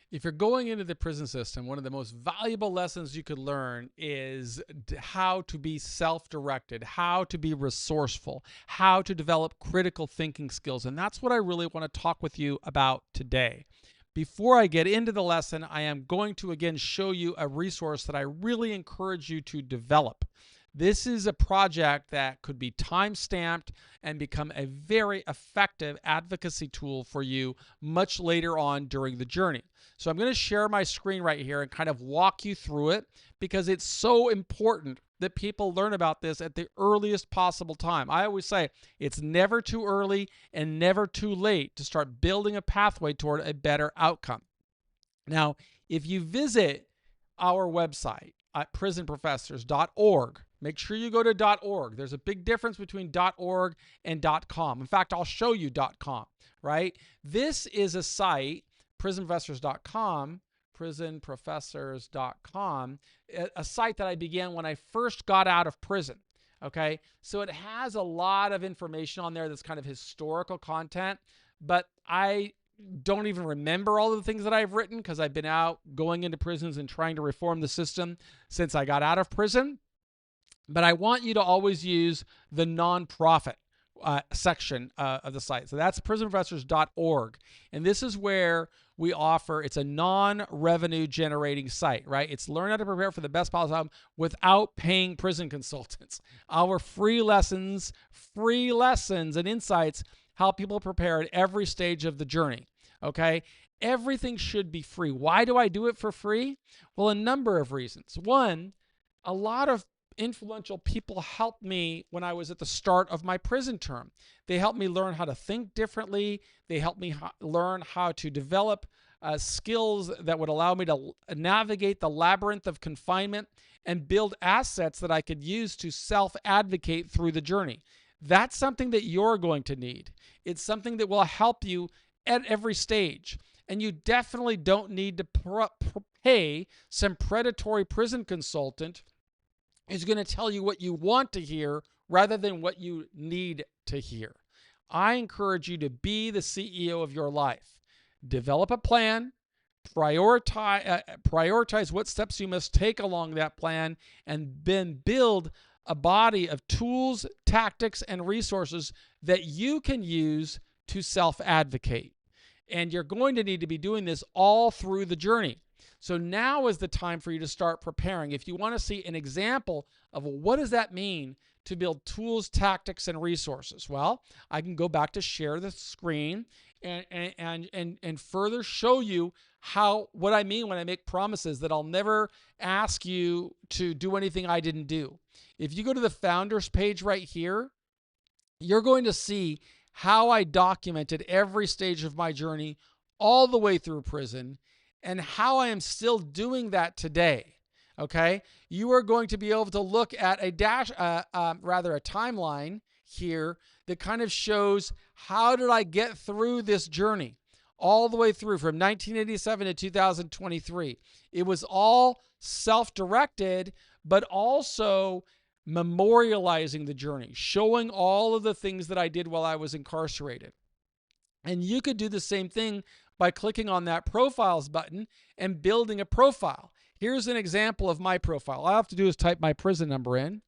If you're going into the prison system, one of the most valuable lessons you could learn is how to be self-directed, how to be resourceful, how to develop critical thinking skills. And that's what I really want to talk with you about today. Before I get into the lesson, I am going to again show you a resource that I really encourage you to develop. This is a project that could be time-stamped and become a very effective advocacy tool for you much later on during the journey. So I'm going to share my screen right here and kind of walk you through it because it's so important that people learn about this at the earliest possible time. I always say it's never too early and never too late to start building a pathway toward a better outcome. Now, if you visit our website at PrisonProfessors.org, make sure you go to .org. There's a big difference between .org and .com. In fact, I'll show you .com, right? This is a site, PrisonProfessors.com, PrisonProfessors.com, a site that I began when I first got out of prison. Okay, so it has a lot of information on there that's kind of historical content, but I don't even remember all of the things that I've written because I've been out going into prisons and trying to reform the system since I got out of prison. But I want you to always use the nonprofit section of the site. So that's prisonprofessors.org. And this is where we offer, it's a non-revenue generating site, right? It's learn how to prepare for the best possible outcome without paying prison consultants. Our free lessons and insights help people prepare at every stage of the journey, okay? Everything should be free. Why do I do it for free? Well, a number of reasons. One, a lot of influential people helped me when I was at the start of my prison term. They helped me learn how to think differently. They helped me learn how to develop skills that would allow me to navigate the labyrinth of confinement and build assets that I could use to self-advocate through the journey. That's something that you're going to need. It's something that will help you at every stage. And you definitely don't need to pay some predatory prison consultant who's going to tell you what you want to hear rather than what you need to hear. I encourage you to be the CEO of your life. Develop a plan, prioritize what steps you must take along that plan, and then build a body of tools, tactics, and resources that you can use to self-advocate. And you're going to need to be doing this all through the journey. So now is the time for you to start preparing. If you want to see an example of what does that mean to build tools, tactics, and resources, well, I can go back to share the screen and further show you what I mean when I make promises that I'll never ask you to do anything I didn't do. If you go to the founders page right here, you're going to see how I documented every stage of my journey all the way through prison and how I am still doing that today. Okay, you are going to be able to look at a timeline here that kind of shows how did I get through this journey all the way through from 1987 to 2023. It was all self-directed, but also memorializing the journey, showing all of the things that I did while I was incarcerated. And you could do the same thing by clicking on that profiles button and building a profile. Here's an example of my profile. All I have to do is type my prison number in,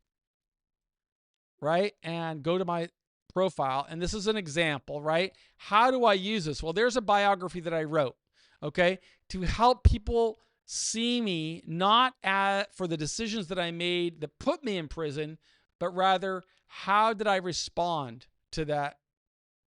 right? And go to my profile. And this is an example, right? How do I use this? Well, there's a biography that I wrote, okay, to help people see me not for the decisions that I made that put me in prison, but rather how did I respond to that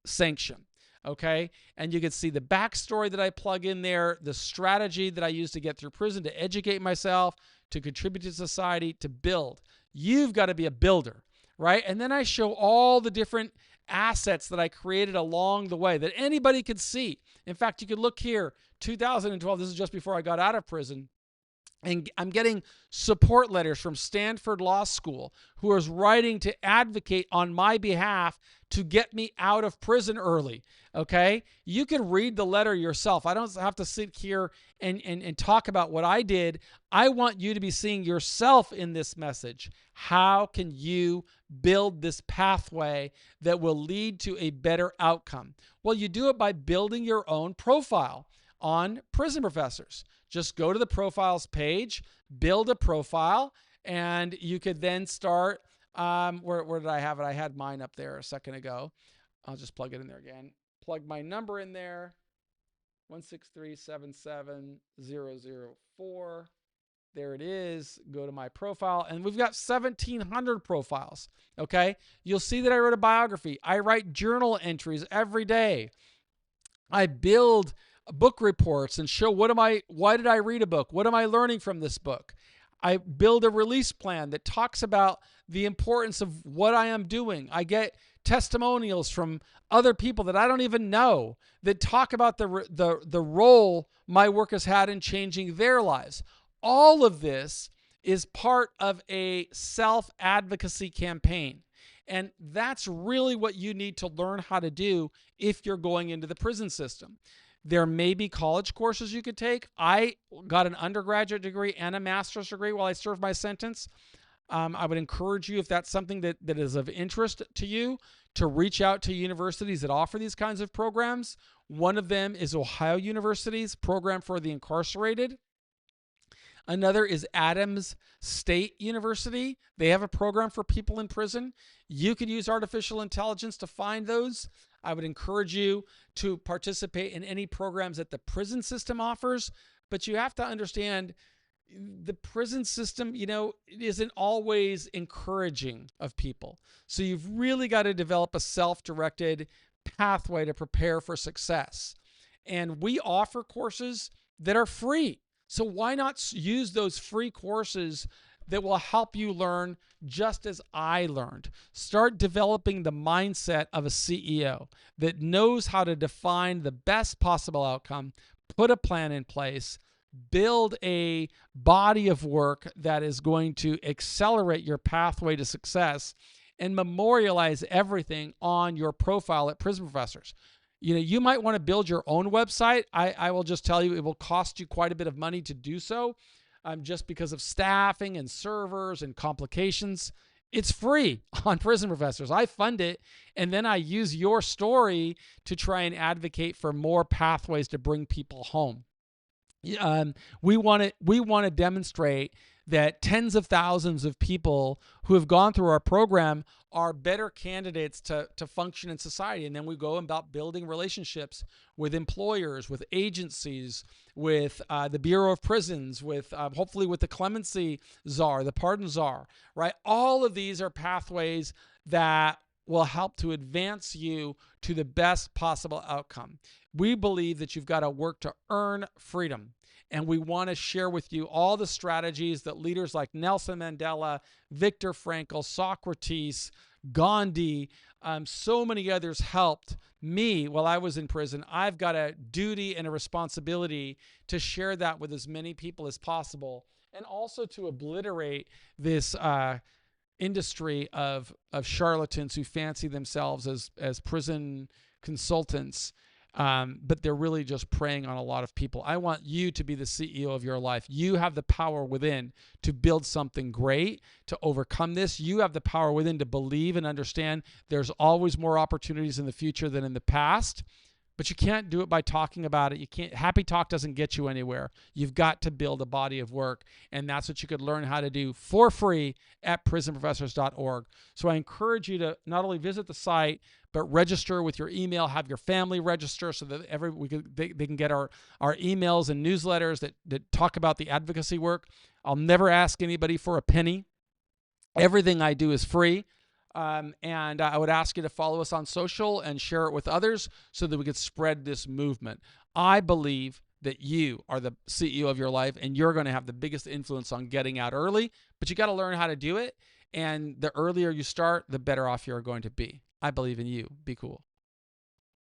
sanction? Okay, and you can see the backstory that I plug in there, the strategy that I use to get through prison, to educate myself, to contribute to society, to build. You've got to be a builder, right? And then I show all the different assets that I created along the way that anybody could see. In fact, you could look here, 2012, this is just before I got out of prison. And I'm getting support letters from Stanford Law School who is writing to advocate on my behalf to get me out of prison early, okay? You can read the letter yourself. I don't have to sit here and talk about what I did. I want you to be seeing yourself in this message. How can you build this pathway that will lead to a better outcome? Well, you do it by building your own profile. on Prison Professors. Just go to the profiles page, build a profile, and you could then start. Where did I have it? I had mine up there a second ago. I'll just plug it in there again. Plug my number in there, 163770004. There it is. Go to my profile, and we've got 1,700 profiles. Okay, you'll see that I wrote a biography. I write journal entries every day. I build book reports and show why did I read a book? What am I learning from this book? I build a release plan that talks about the importance of what I am doing. I get testimonials from other people that I don't even know that talk about the role my work has had in changing their lives. All of this is part of a self-advocacy campaign. And that's really what you need to learn how to do if you're going into the prison system. There may be college courses you could take. I got an undergraduate degree and a master's degree while I served my sentence. I would encourage you, if that's something that is of interest to you, to reach out to universities that offer these kinds of programs. One of them is Ohio University's program for the incarcerated. Another is Adams State University. They have a program for people in prison. You could use artificial intelligence to find those. I would encourage you to participate in any programs that the prison system offers, but you have to understand the prison system, it isn't always encouraging of people. So you've really got to develop a self-directed pathway to prepare for success. And we offer courses that are free. So why not use those free courses that will help you learn just as I learned? Start developing the mindset of a CEO that knows how to define the best possible outcome, put a plan in place, build a body of work that is going to accelerate your pathway to success, and memorialize everything on your profile at Prison Professors. You might want to build your own website. I will just tell you, it will cost you quite a bit of money to do so, just because of staffing and servers and complications. It's free on Prison Professors. I fund it, and then I use your story to try and advocate for more pathways to bring people home. We want to demonstrate that tens of thousands of people who have gone through our program are better candidates to function in society. And then we go about building relationships with employers, with agencies, with the Bureau of Prisons, with hopefully with the clemency czar, the pardon czar, right? All of these are pathways that will help to advance you to the best possible outcome. We believe that you've got to work to earn freedom. And we want to share with you all the strategies that leaders like Nelson Mandela, Viktor Frankl, Socrates, Gandhi, so many others helped me while I was in prison. I've got a duty and a responsibility to share that with as many people as possible, and also to obliterate this industry of charlatans who fancy themselves as prison consultants. But they're really just preying on a lot of people. I want you to be the CEO of your life. You have the power within to build something great, to overcome this. You have the power within to believe and understand there's always more opportunities in the future than in the past. But you can't do it by talking about it. You can't. Happy talk doesn't get you anywhere. You've got to build a body of work, and that's what you could learn how to do for free at prisonprofessors.org. So I encourage you to not only visit the site, but register with your email. Have your family register so that they can get our emails and newsletters that talk about the advocacy work. I'll never ask anybody for a penny. Everything I do is free. And I would ask you to follow us on social and share it with others so that we could spread this movement. I believe that you are the CEO of your life, and you're going to have the biggest influence on getting out early, but you got to learn how to do it. And the earlier you start, the better off you're going to be. I believe in you. Be cool.